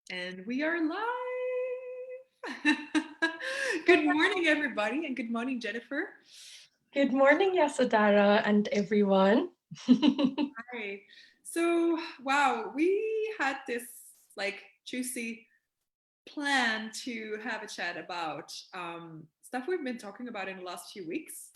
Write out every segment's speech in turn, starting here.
And we are live. Good morning, everybody, and good morning, Jennifer. Good morning, Yasodhara and everyone. Hi. So, wow, we had this like juicy plan to have a chat about stuff we've been talking about in the last few weeks.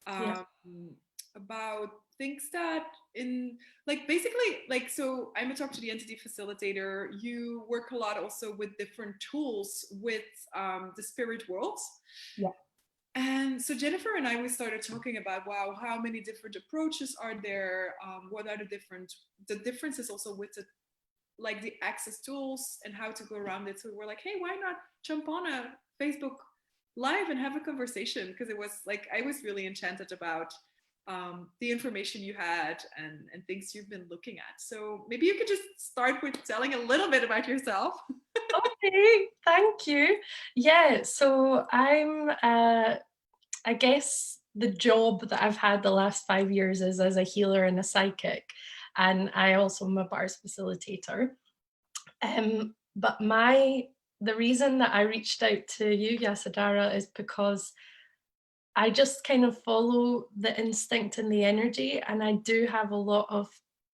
Yeah. Um, about things that in like basically like so I'm a talk to the entity facilitator. You work a lot also with different tools with the spirit world. Yeah. And so Jennifer and I, we started talking about, wow, how many different approaches are there? What are the differences also with the access tools and how to go around it. So we're like, hey, why not jump on a Facebook live and have a conversation? Because it was like, I was really enchanted about the information you had and things you've been looking at. So maybe you could just start with telling a little bit about yourself. Okay, thank you. Yeah, so I guess the job that I've had the last 5 years is as a healer and a psychic, and I also am a bars facilitator. But the reason that I reached out to you, Yasadara, is because I just kind of follow the instinct and the energy, and I do have a lot of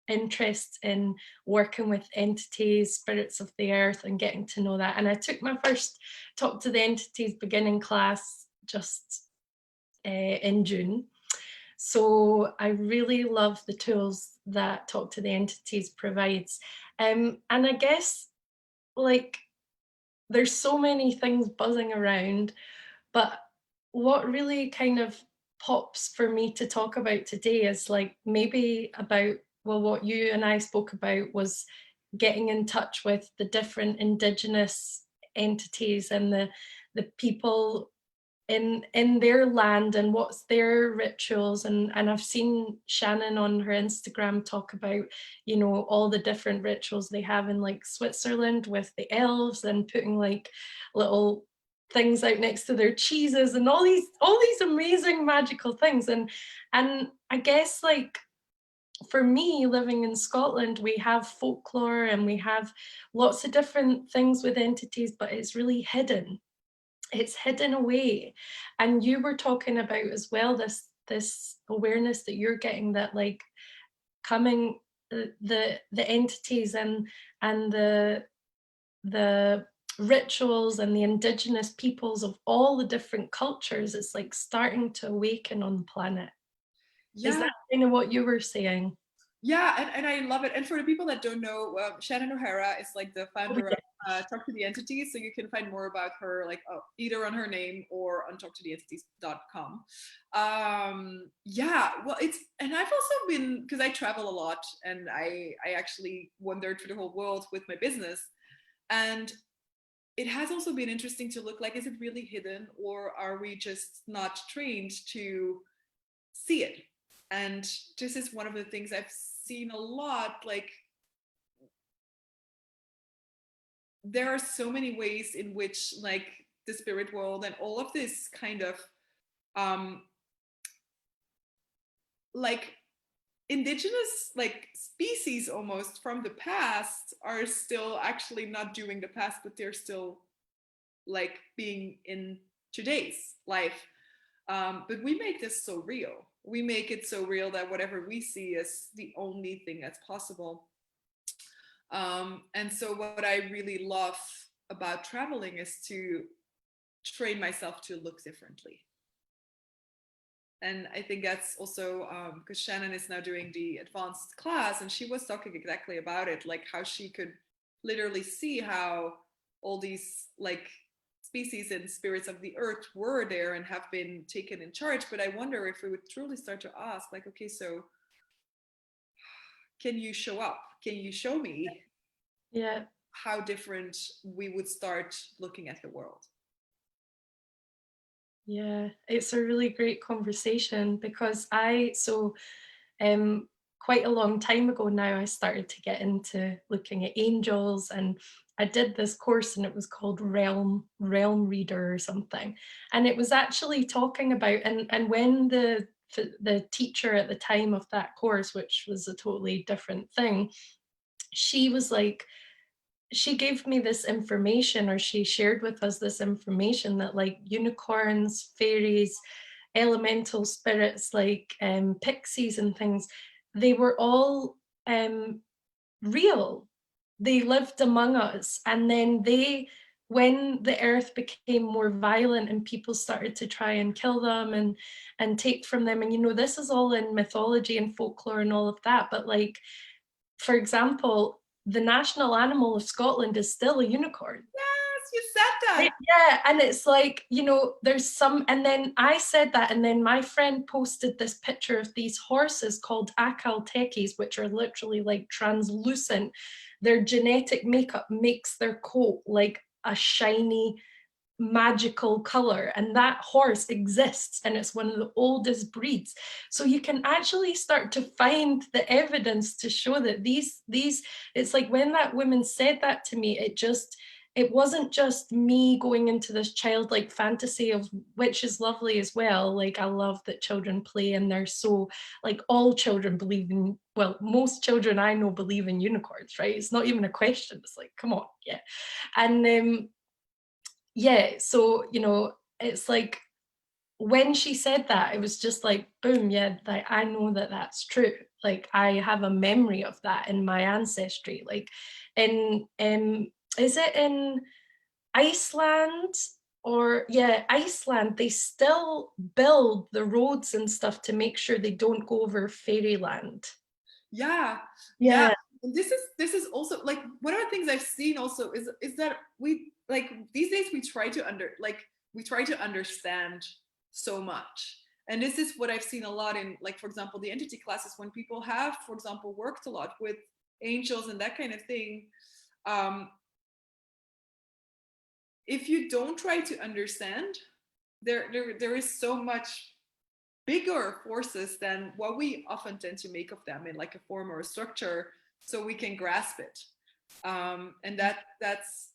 interest in working with entities, spirits of the earth, and getting to know that. And I took my first Talk to the Entities beginning class just in June. So I really love the tools that Talk to the Entities provides. And I guess like there's so many things buzzing around, but what really kind of pops for me to talk about today is like maybe about, well, what you and I spoke about was getting in touch with the different indigenous entities and the people in their land and what's their rituals. And I've seen Shannon on her Instagram talk about, you know, all the different rituals they have in like Switzerland with the elves and putting like little things out next to their cheeses and all these amazing magical things. And I guess like for me living in Scotland, we have folklore and we have lots of different things with entities, but it's really hidden. It's hidden away. And you were talking about as well this awareness that you're getting, that like coming the entities and the rituals and the indigenous peoples of all the different cultures, it's like starting to awaken on the planet. Is Yeah, that kind of what you were saying? yeah, and I love it. And for the people that don't know, Shannon O'Hara is like the Oh founder of yeah. Talk to the Entities. So you can find more about her like either on her name or on talktotheentities.com. Yeah, well, and I've also been, because I travel a lot and I actually wandered through the whole world with my business. And it has also been interesting to look like, is it really hidden or are we just not trained to see it? And this is one of the things I've seen a lot. Like, there are so many ways in which, like, the spirit world and all of this kind of, um, like, indigenous, like, species almost from the past are still actually not doing the past, but they're still, like, being in today's life. But we make this so real. We make it so real that whatever we see is the only thing that's possible. And so, what I really love about traveling is to train myself to look differently. And I think that's also because Shannon is now doing the advanced class, and she was talking exactly about it, like how she could literally see how all these like species and spirits of the earth were there and have been taken in charge. But I wonder if we would truly start to ask, like, okay, so can you show up? Can you show me Yeah. how different we would start looking at the world? Yeah, it's a really great conversation because um quite a long time ago now I started to get into looking at angels, and I did this course and it was called Realm Reader or something. And it was actually talking about, and when the teacher at the time of that course, which was a totally different thing, she was like, she gave me this information, or she shared with us this information, that like unicorns, fairies, elemental spirits, like pixies and things, they were all um real. They lived among us. And then when the earth became more violent and people started to try and kill them and take from them, and this is all in mythology and folklore and all of that, but like, for example, the national animal of Scotland is still a unicorn. Yes, you said that. Yeah, and it's like, there's some, and then I said that, and then my friend posted this picture of these horses called akaltekis, which are literally like translucent. Their genetic makeup makes their coat like a shiny magical color, and that horse exists, and it's one of the oldest breeds. So you can actually start to find the evidence to show that these it's like, when that woman said that to me, it wasn't just me going into this childlike fantasy, of which is lovely as well. Like, I love that children play, and they're so, like, all children believe in, well, most children I know believe in unicorns, right? It's not even a question. It's like, come on, yeah. And yeah, so it's like, when she said that, it was just like, boom, yeah, like, I know that that's true. Like, I have a memory of that in my ancestry. Like, in is it in Iceland? Or yeah, Iceland, they still build the roads and stuff to make sure they don't go over fairyland. Yeah, yeah. Yeah. And this is also like one of the things I've seen also is that we like these days we try to understand so much. And this is what I've seen a lot in, like, for example, the entity classes, when people have, for example, worked a lot with angels and that kind of thing. Um, if you don't try to understand, there is so much bigger forces than what we often tend to make of them in like a form or a structure, so we can grasp it. And that's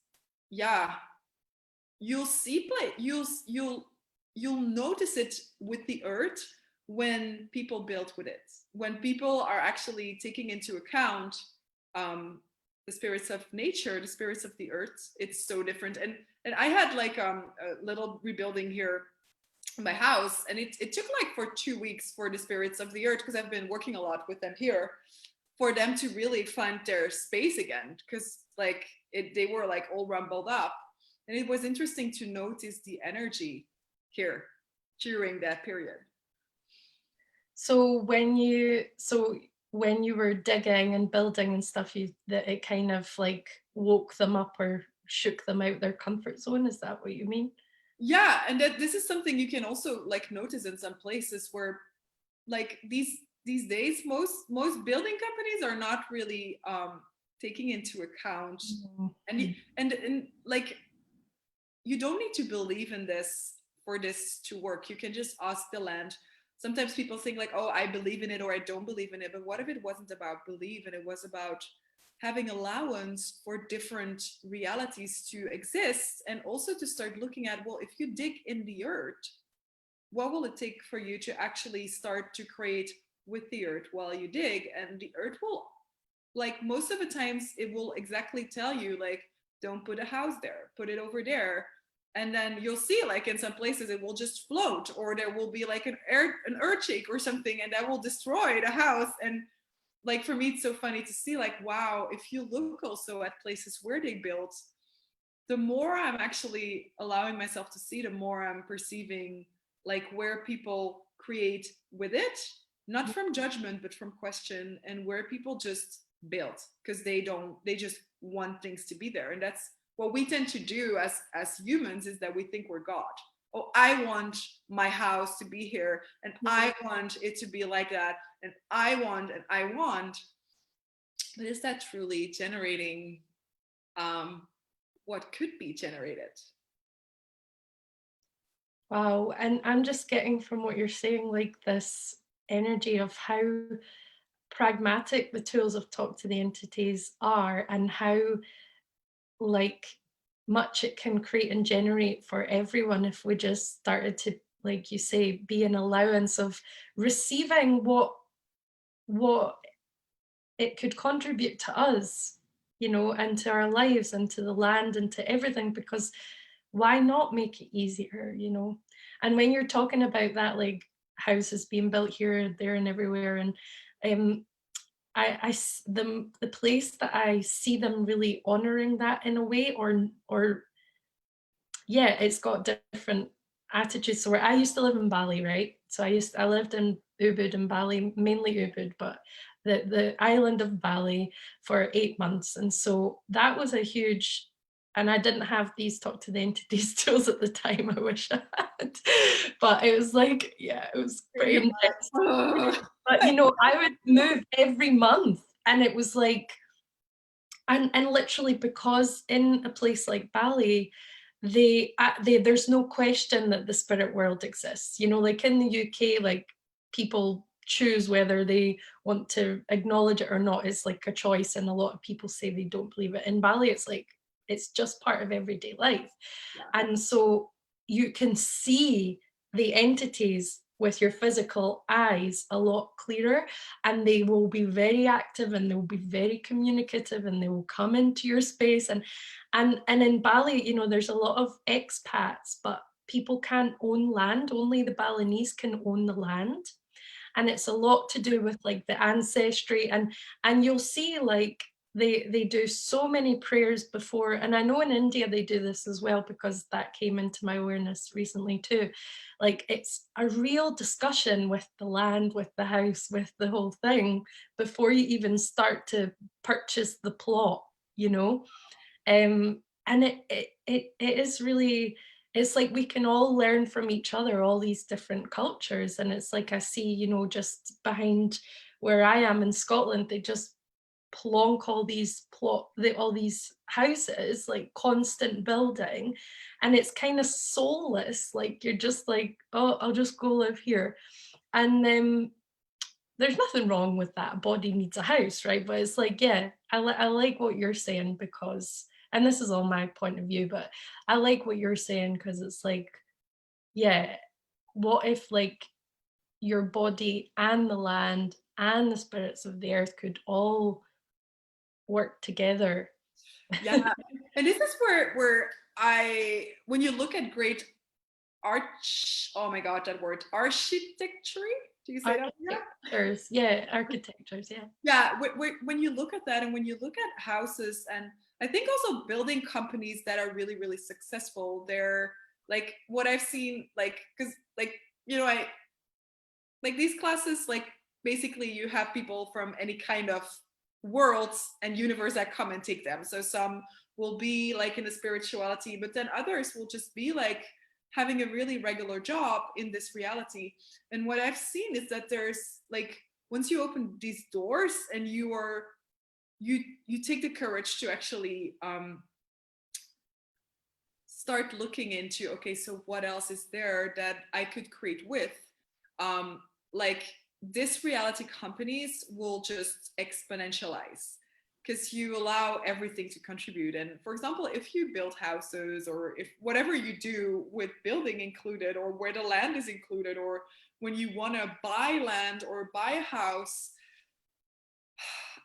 yeah, you'll see play you'll notice it with the earth when people build with it, when people are actually taking into account um, the spirits of nature, the spirits of the earth. It's so different. And I had like a little rebuilding here in my house, and it took like for 2 weeks for the spirits of the earth, because I've been working a lot with them here, for them to really find their space again, because like they were like all rumbled up. And it was interesting to notice the energy here during that period. So when you were digging and building and stuff, that it kind of like woke them up or shook them out their comfort zone. Is that what you mean? Yeah, and that this is something you can also like notice in some places where like these days most building companies are not really taking into account. And like, you don't need to believe in this for this to work. You can just ask the land. Sometimes people think like, oh, I believe in it or I don't believe in it. But what if it wasn't about belief and it was about having allowance for different realities to exist, and also to start looking at, well, if you dig in the earth, what will it take for you to actually start to create with the earth while you dig? And the earth will, like, most of the times it will exactly tell you like, don't put a house there, put it over there. And then you'll see like in some places it will just float, or there will be like an earthquake or something, and that will destroy the house. And like, for me it's so funny to see like, wow, if you look also at places where they built, the more I'm actually allowing myself to see, the more I'm perceiving like where people create with it, not from judgment but from question, and where people just build because they just want things to be there. And that's what we tend to do as humans, is that we think we're God. Oh, I want my house to be here, and I want it to be like that, and I want. But is that truly generating what could be generated? Wow. And I'm just getting from what you're saying, like, this energy of how pragmatic the tools of talk to the entities are, and how, like, much it can create and generate for everyone if we just started to, like you say, be an allowance of receiving what it could contribute to us. you know, into our lives, into the land, into everything, because why not make it easier, you know? And when you're talking about that, like houses being built here, there, and everywhere, and um, the place that I see them really honoring that in a way, or yeah, it's got different attitudes. So where I used to live in Bali, right? So I lived in Ubud and Bali, mainly Ubud, but the island of Bali for 8 months. And so that was a huge, and I didn't have these talk to the entities tools at the time. I wish I had. But it was like, yeah, it was pretty intense. But you know, I would move every month. And it was like, and literally, because in a place like Bali, there's no question that the spirit world exists, you know, like in the UK, like people choose whether they want to acknowledge it or not. It's like a choice, and a lot of people say they don't believe it. In Bali, it's like it's just part of everyday life. Yeah. And so you can see the entities with your physical eyes a lot clearer, and they will be very active, and they will be very communicative, and they will come into your space. And in Bali, you know, there's a lot of expats, but people can't own land. Only the Balinese can own the land. And it's a lot to do with like the ancestry, and you'll see like they do so many prayers before. And I know in India they do this as well, because that came into my awareness recently too. Like it's a real discussion with the land, with the house, with the whole thing, before you even start to purchase the plot, you know. And it is really, it's like we can all learn from each other, all these different cultures. And it's like I see, you know, just behind where I am in Scotland, they just plonk all these houses, like constant building, and it's kind of soulless. Like you're just like, oh, I'll just go live here. And there's nothing wrong with that. A body needs a house, right? But it's like, yeah, I like what you're saying, because, and this is all my point of view, but I like what you're saying, because it's like, yeah, what if like your body and the land and the spirits of the earth could all work together? Yeah. And this is where I, when you look at great oh my god, that word, architecture, do you say that? Yeah. Architectures, yeah, architectures, yeah. Yeah, when you look at that, and when you look at houses, and I think also building companies that are really really successful, they're like what I've seen, like because like you know I like these classes, like basically you have people from any kind of worlds and universe that come and take them. So some will be like in the spirituality, but then others will just be like having a really regular job in this reality. And what I've seen is that there's like, once you open these doors and you take the courage to actually start looking into, okay, so what else is there that I could create with, like this reality companies will just exponentialize because you allow everything to contribute. And for example, if you build houses, or if whatever you do with building included, or where the land is included, or when you want to buy land or buy a house,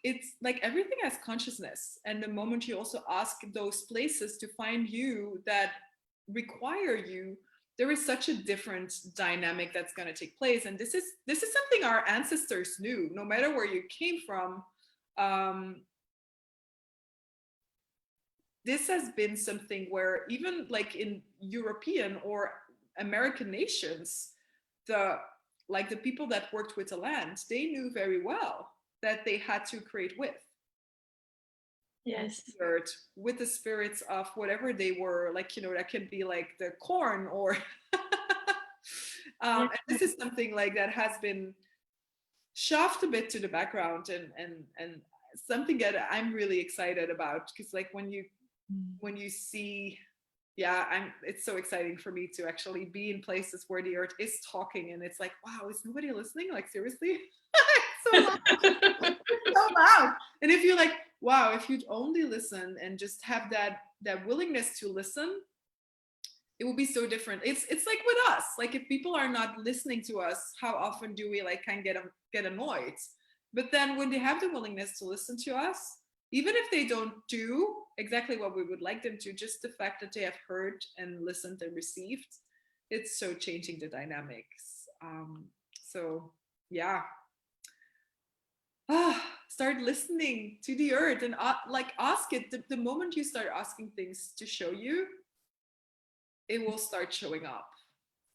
it's like everything has consciousness. And the moment you also ask those places to find you that require you, there is such a different dynamic that's going to take place. And this is something our ancestors knew, no matter where you came from. This has been something where even like in European or American nations, the like the people that worked with the land, they knew very well that they had to create Yes. with the spirits of whatever they were, like, you know, that can be like the corn or Yeah. and this is something like that has been shoved a bit to the background, and something that I'm really excited about, because like when you see, yeah, it's so exciting for me to actually be in places where the earth is talking, and it's like, wow, is nobody listening, like seriously? It's so loud. It's so loud. And if you're like, wow, if you'd only listen and just have that willingness to listen, it will be so different. It's like with us, like if people are not listening to us, how often do we like kind of get annoyed? But then when they have the willingness to listen to us, even if they don't do exactly what we would like them to, just the fact that they have heard and listened and received, it's so changing the dynamics. So yeah, start listening to the earth and like ask it. The moment you start asking things to show you, it will start showing up.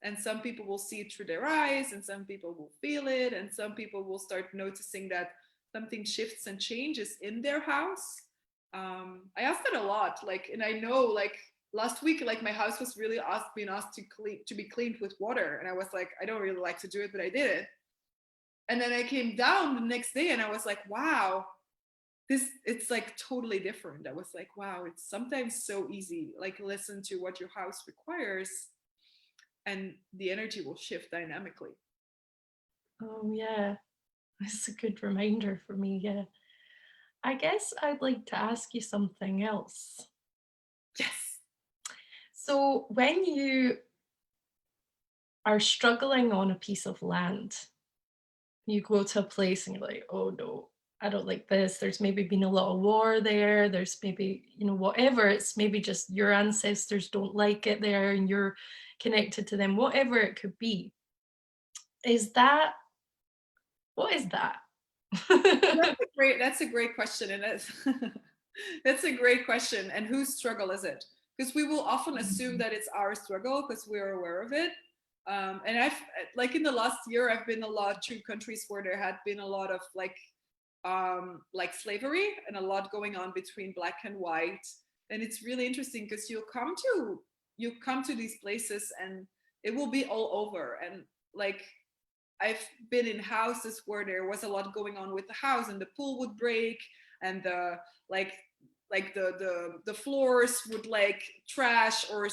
And some people will see it through their eyes, and some people will feel it, and some people will start noticing that something shifts and changes in their house. I asked it a lot, like, and I know, like, last week, like, my house was really being asked to be cleaned with water, and I was like, I don't really like to do it, but I did it. And then I came down the next day, and I was like, wow, it's like totally different. I was like, wow, it's sometimes so easy. Like, listen to what your house requires, and the energy will shift dynamically. Oh, yeah. That's a good reminder for me. Yeah. I guess I'd like to ask you something else. Yes. So, when you are struggling on a piece of land, you go to a place and you're like, oh no, I don't like this. There's maybe been a lot of war there. There's maybe, whatever. It's maybe just your ancestors don't like it there and you're connected to them, whatever it could be. Is that, what is that? That's a great question. And that's, that's a great question. And whose struggle is it? Because we will often assume that it's our struggle because we're aware of it. And I've, like, in the last year, I've been a lot to countries where there had been a lot of like slavery and a lot going on between black and white. And it's really interesting because you come to these places and it will be all over. And like, I've been in houses where there was a lot going on with the house, and the pool would break, and the like the floors would like trash, or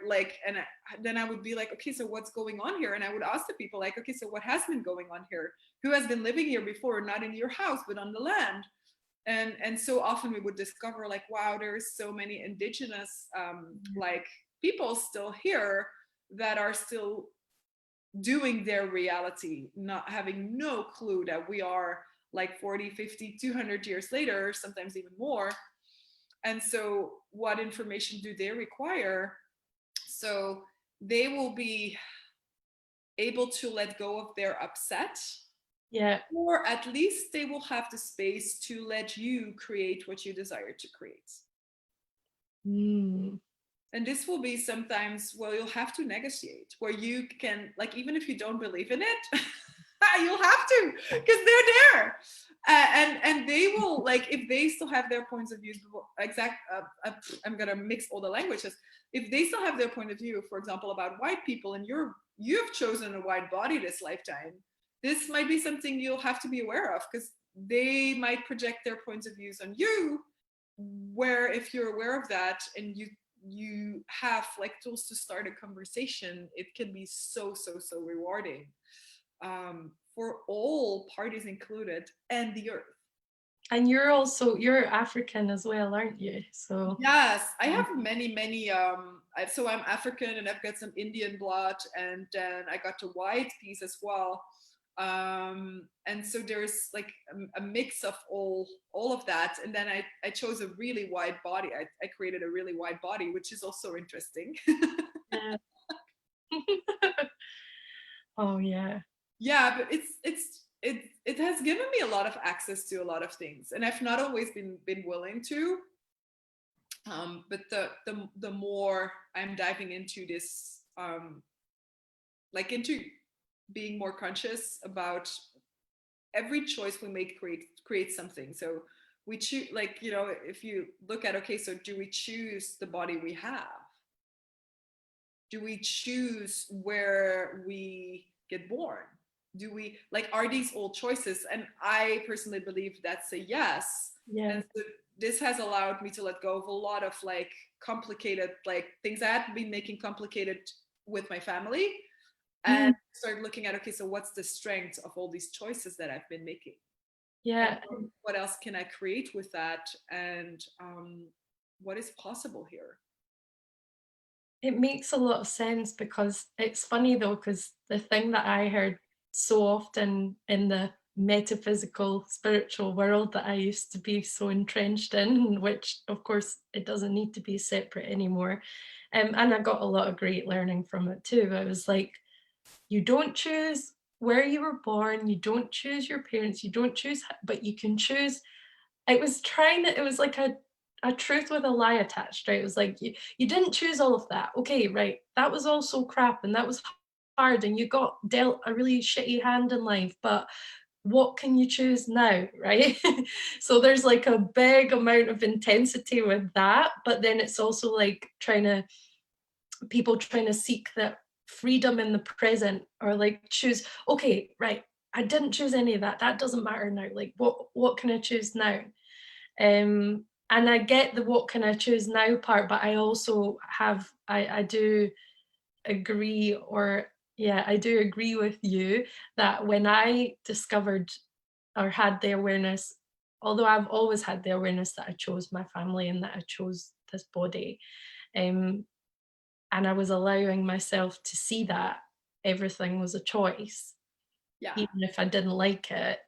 like, and then I would be like, okay, so what's going on here? And I would ask the people, like, okay, so what has been going on here? Who has been living here before, not in your house but on the land? And so often we would discover, like, wow, there's so many indigenous like people still here that are still doing their reality, not having no clue that we are like 40, 50, 200 years later, sometimes even more. And so what information do they require? So they will be able to let go of their upset, Yeah. or at least they will have the space to let you create what you desire to create. Mm. And this will be sometimes, well, you'll have to negotiate, where you can, like, even if you don't believe in it, you'll have to, because they're there. And they will, like, if they still have their points of view, I'm gonna mix all the languages. If they still have their point of view, for example, about white people, and you've chosen a white body this lifetime, this might be something you'll have to be aware of, because they might project their points of views on you, where if you're aware of that and you have like tools to start a conversation, it can be so rewarding, for all parties included, and the earth. And you're African as well, aren't you? So Yes, I have many so I'm African, and I've got some Indian blood, and then I got a white piece as well. And so there's like a mix of all of that, and then I chose a really wide body. I created a really wide body, which is also interesting. yeah. Oh yeah. Yeah, but it has given me a lot of access to a lot of things, and I've not always been willing to. But the more I'm diving into this, like, into being more conscious about every choice we make creates something. So we choose, like, if you look at, okay, so do we choose the body we have? Do we choose where we get born? Do we, like, are these all choices? And I personally believe that's a yes. Yeah. And so this has allowed me to let go of a lot of like complicated, like, things I had been making complicated with my family, Mm. and start looking at, okay, so what's the strength of all these choices that I've been making, and Yeah. what else can I create with that, and what is possible here. It makes a lot of sense because it's funny though, because the thing that I heard so often in the metaphysical, spiritual world that I used to be so entrenched in, which of course it doesn't need to be separate anymore. And I got a lot of great learning from it too. I was like, you don't choose where you were born, you don't choose your parents, you don't choose, but you can choose. It was like a truth with a lie attached, right? It was like you didn't choose all of that. Okay, right. That was all so crap and that was hard and you got dealt a really shitty hand in life, but what can you choose now, right? So there's like a big amount of intensity with that, but then it's also like people trying to seek that freedom in the present, or like choose, okay, right, I didn't choose any of that. That doesn't matter now. Like what can I choose now? And I get the what can I choose now part, but I also I do agree, or yeah, I do agree with you that when I discovered or had the awareness, although I've always had the awareness that I chose my family and that I chose this body, um, and I was allowing myself to see that everything was a choice, Yeah. even if I didn't like it.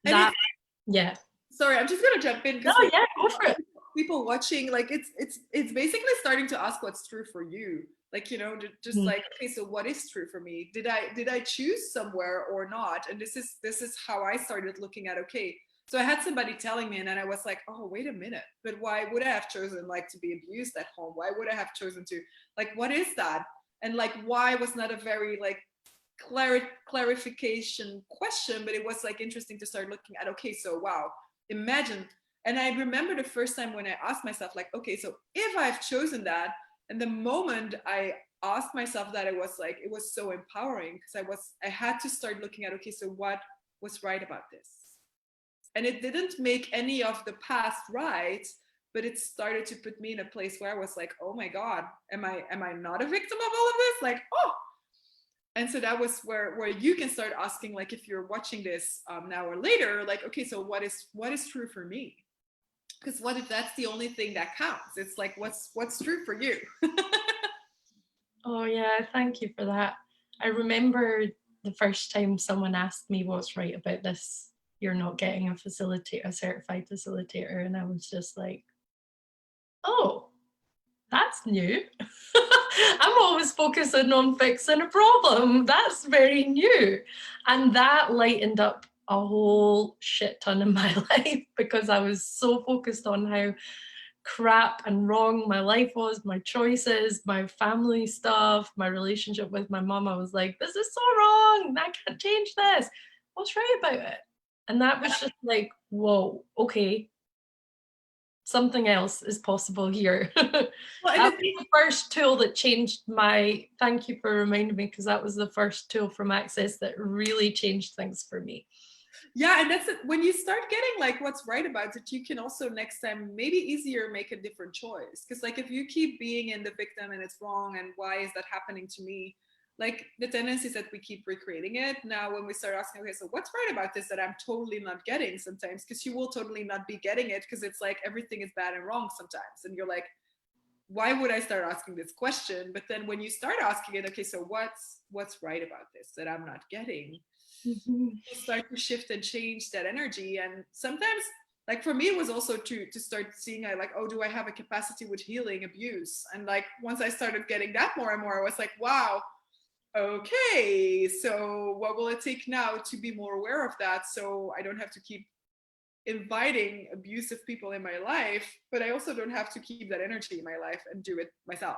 And That, it's, yeah. sorry, I'm just gonna jump in No, because for yeah, go for it. people watching, like it's basically starting to ask what's true for you. Like, just Mm. like, okay, so what is true for me? Did I choose somewhere or not? And this is how I started looking at, okay, so I had somebody telling me, and then I was like, oh, wait a minute, but why would I have chosen like to be abused at home? Why would I have chosen to, like, what is that? And like, why was not a very like clarification question, but it was like interesting to start looking at, okay, so wow, imagine. And I remember the first time when I asked myself, like, okay, so if I've chosen that, and the moment I asked myself that, it was so empowering, because I had to start looking at, okay, so what was right about this? And it didn't make any of the past right, but it started to put me in a place where I was like, oh my God, am I not a victim of all of this? Like, oh. And so that was where you can start asking, like, if you're watching this now or later, like, okay, so what is true for me? Because what if that's the only thing that counts? It's like, what's true for you? Oh yeah, thank you for that. I remember the first time someone asked me what's right about this, you're not getting a certified facilitator, and I was just like, oh, that's new. I'm always focusing on fixing a problem. That's very new. And that lightened up a whole shit ton in my life, because I was so focused on how crap and wrong my life was, my choices, my family stuff, my relationship with my mom. I was like, this is so wrong. I can't change this. What's right about it? And that was just like, whoa, okay, something else is possible here. Well, That was the first tool that changed my, thank you for reminding me, because that was the first tool from Access that really changed things for me. yeah, and that's it. When you start getting like what's right about it, you can also next time maybe easier make a different choice. Because like if you keep being in the victim and it's wrong and why is that happening to me, like the tendency is that we keep recreating it. Now when we start asking, okay, so what's right about this that I'm totally not getting sometimes, because you will totally not be getting it, because it's like everything is bad and wrong sometimes, and you're like, why would I start asking this question? But then when you start asking it, okay, so what's right about this that I'm not getting? Mhm. You start to shift and change that energy. And sometimes, like for me, it was also to start seeing, I like, oh, do I have a capacity with healing abuse? And like once I started getting that more and more, I was like, wow, okay, so what will it take now to be more aware of that, so I don't have to keep inviting abusive people in my life, but I also don't have to keep that energy in my life and do it myself.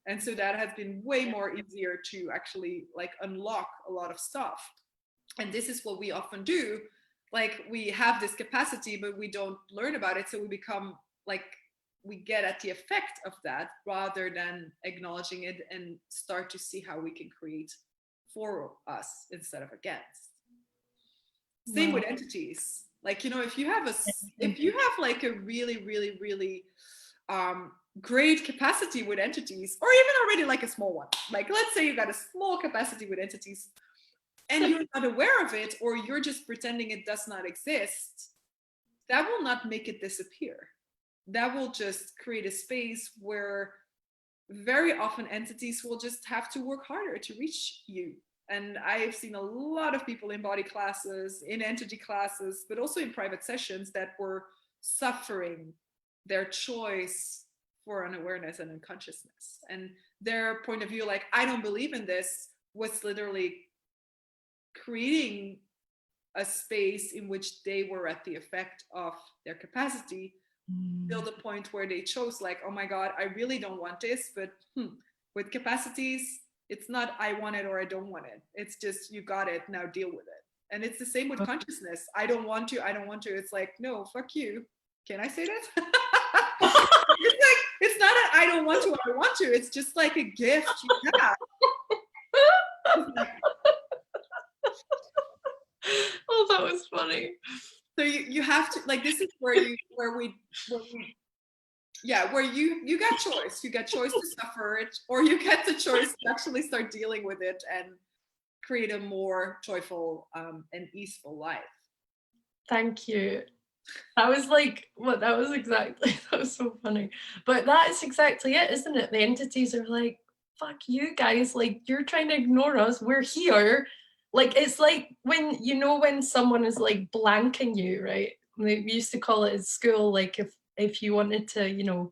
And so that has been way more easier to actually like unlock a lot of stuff. And this is what we often do, like we have this capacity but we don't learn about it, so we become like, we get at the effect of that rather than acknowledging it and start to see how we can create for us instead of against. Same Wow. with entities, like, if you have Thank if you have like a really really really um great capacity with entities, or even already like a small one, like let's say you got a small capacity with entities and you're not aware of it, or you're just pretending it does not exist, that will not make it disappear. That will just create a space where very often entities will just have to work harder to reach you. And I've seen a lot of people in body classes, in entity classes, but also in private sessions that were suffering their choice for an awareness and unconsciousness. And their point of view, like, I don't believe in this, was literally creating a space in which they were at the effect of their capacity, till the point where they chose, like, oh my God, I really don't want this, but with capacities, it's not I want it or I don't want it. It's just you got it, now deal with it. And it's the same with consciousness. I don't want to, I don't want to. It's like, no, fuck you. Can I say that? It's like, it's not an I don't want to, I want to. It's just like a gift you have. Like, oh, that was funny. so you have to, like, this is where you get choice. You get choice to suffer it, or you get the choice to actually start dealing with it and create a more joyful and easeful life. Thank you. That was like, what, that was exactly, that was so funny. But that's exactly it, isn't it? The entities are like, fuck you guys, like, you're trying to ignore us, we're here. Like, it's like when, you know, when someone is like blanking you, right? We used to call it at school, like if you wanted to, you know,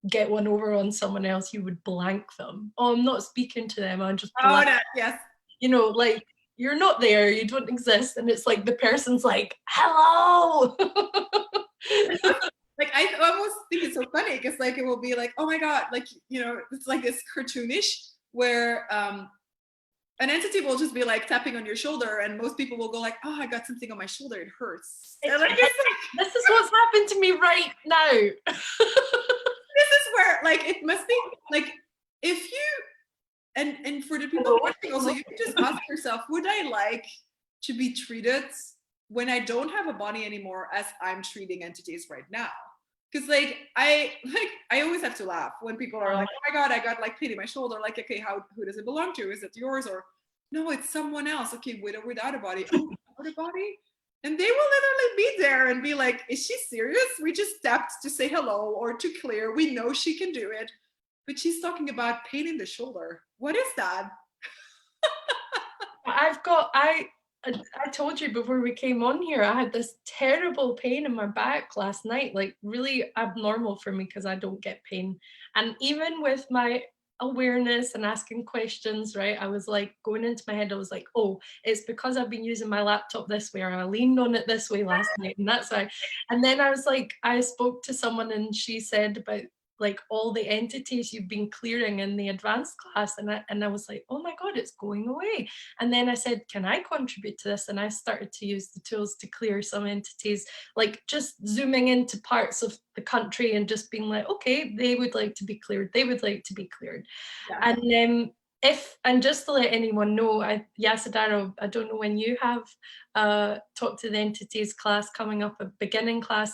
get one over on someone else, you would blank them. Oh, I'm not speaking to them, I'm just blank. Oh, that, yes. You know, like, you're not there, you don't exist, and it's like the person's like, hello. Like, I almost think it's so funny because, like, it will be like, oh my God, like, you know, it's like this cartoonish where an entity will just be like tapping on your shoulder, and most people will go like, oh, I got something on my shoulder, it hurts. And like, this is what's happened to me right now. This is where, like, it must be like, if you, and for the people watching also, you can just ask yourself, would I like to be treated when I don't have a body anymore as I'm treating entities right now? Because like I always have to laugh when people are like, oh my God, I got like pain in my shoulder. Like, okay, who does it belong to? Is it yours? Or no, it's someone else. Okay, with or without a body. Oh, without a body? And they will literally be there and be like, is she serious? We just tapped to say hello or to clear. We know she can do it. But she's talking about pain in the shoulder. What is that? I told you before we came on here, I had this terrible pain in my back last night, like really abnormal for me because I don't get pain. And even with my awareness and asking questions, right, I was like going into my head, I was like, oh, it's because I've been using my laptop this way, or I leaned on it this way last night, and that's why. And then I was like, I spoke to someone and she said about like all the entities you've been clearing in the advanced class, and I was like, oh my God, it's going away. And then I said, can I contribute to this? And I started to use the tools to clear some entities, like just zooming into parts of the country and just being like, okay, they would like to be cleared, they would like to be cleared. Yeah. And and just to let anyone know, Yasodhara, I don't know when you have Talk to the Entities class coming up, a beginning class,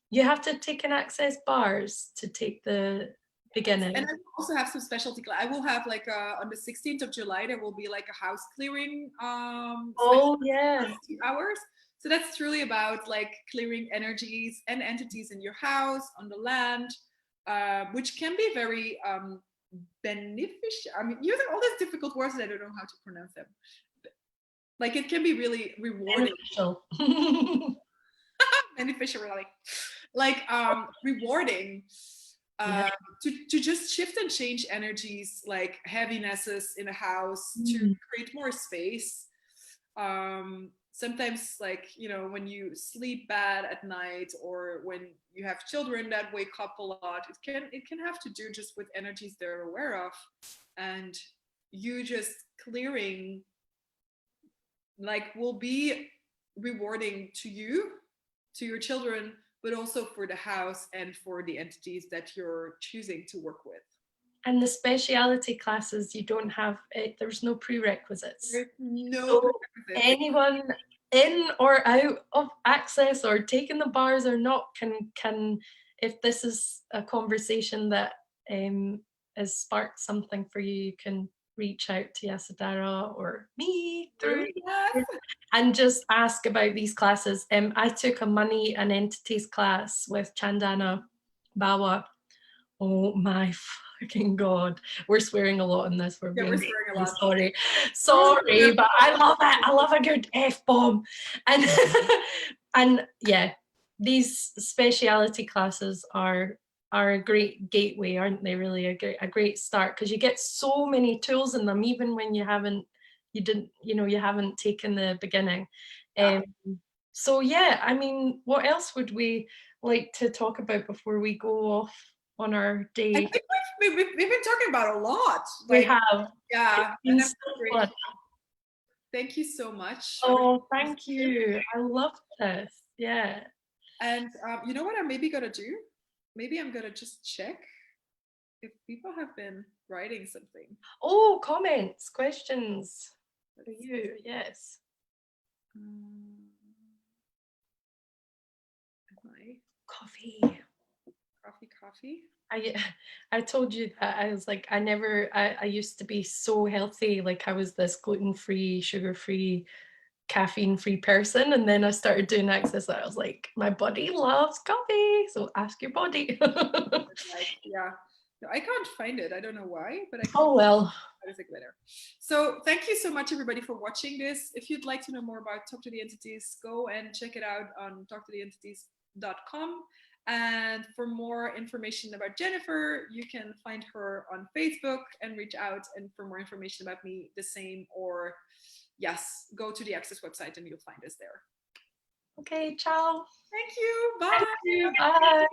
you have to take an access bars to take the beginning. And I will also have some specialty class. I will have like on the 16th of July, there will be like a house clearing. Oh yeah. 2 hours. So that's truly about like clearing energies and entities in your house, on the land, which can be very beneficial. I mean, using all these difficult words that I don't know how to pronounce them. Like, it can be really rewarding. Beneficial. Beneficial, really. Like rewarding to just shift and change energies, like heavinesses in a house, to create more space. Sometimes, like, you know, when you sleep bad at night, or when you have children that wake up a lot, it can have to do just with energies they're aware of, and you just clearing, like, will be rewarding to you, to your children, but also for the house and for the entities that you're choosing to work with. And the speciality classes, you don't have it, there's no prerequisites. There's no so prerequisites. Anyone in or out of access or taking the bars or not can, if this is a conversation that has sparked something for you, you can reach out to Yasodhara or me through and just ask about these classes. I took a money and entities class with Chandana Bawa Oh my fucking God. We're swearing a lot in this. We're Yeah, being we're swearing a lot. sorry. Oh, Sorry, but I love it. I love a good F-bomb. And and yeah, these speciality classes are a great gateway, aren't they? Really a great start, because you get so many tools in them, even when you haven't taken the beginning. yeah. So yeah, I mean, what else would we like to talk about before we go off on our I day? think we've been talking about a lot. We Like, have. It's yeah, been and so that's great. fun. Thank you so much. Oh, thank you. I love this. Yeah. And you know what I'm maybe gonna do? Maybe I'm gonna just check if people have been writing something. Oh, comments, questions for you. Yes. Um, am I Coffee. coffee? I I told you that I was like, I used to be so healthy. Like I was this gluten-free, sugar-free, caffeine-free person. And then I started doing exercise. I was like, my body loves coffee. So ask your body. Like, yeah. No, I can't find it. I don't know why, but I can't Oh well. find it later. So thank you so much, everybody, for watching this. If you'd like to know more about Talk to the Entities, go and check it out on talktotheentities.com. And for more information about Jennifer, you can find her on Facebook and reach out. And for more information about me, the same. Or yes, go to the Access website and you'll find us there. Okay, ciao. Thank you. Thank Bye. you. Bye.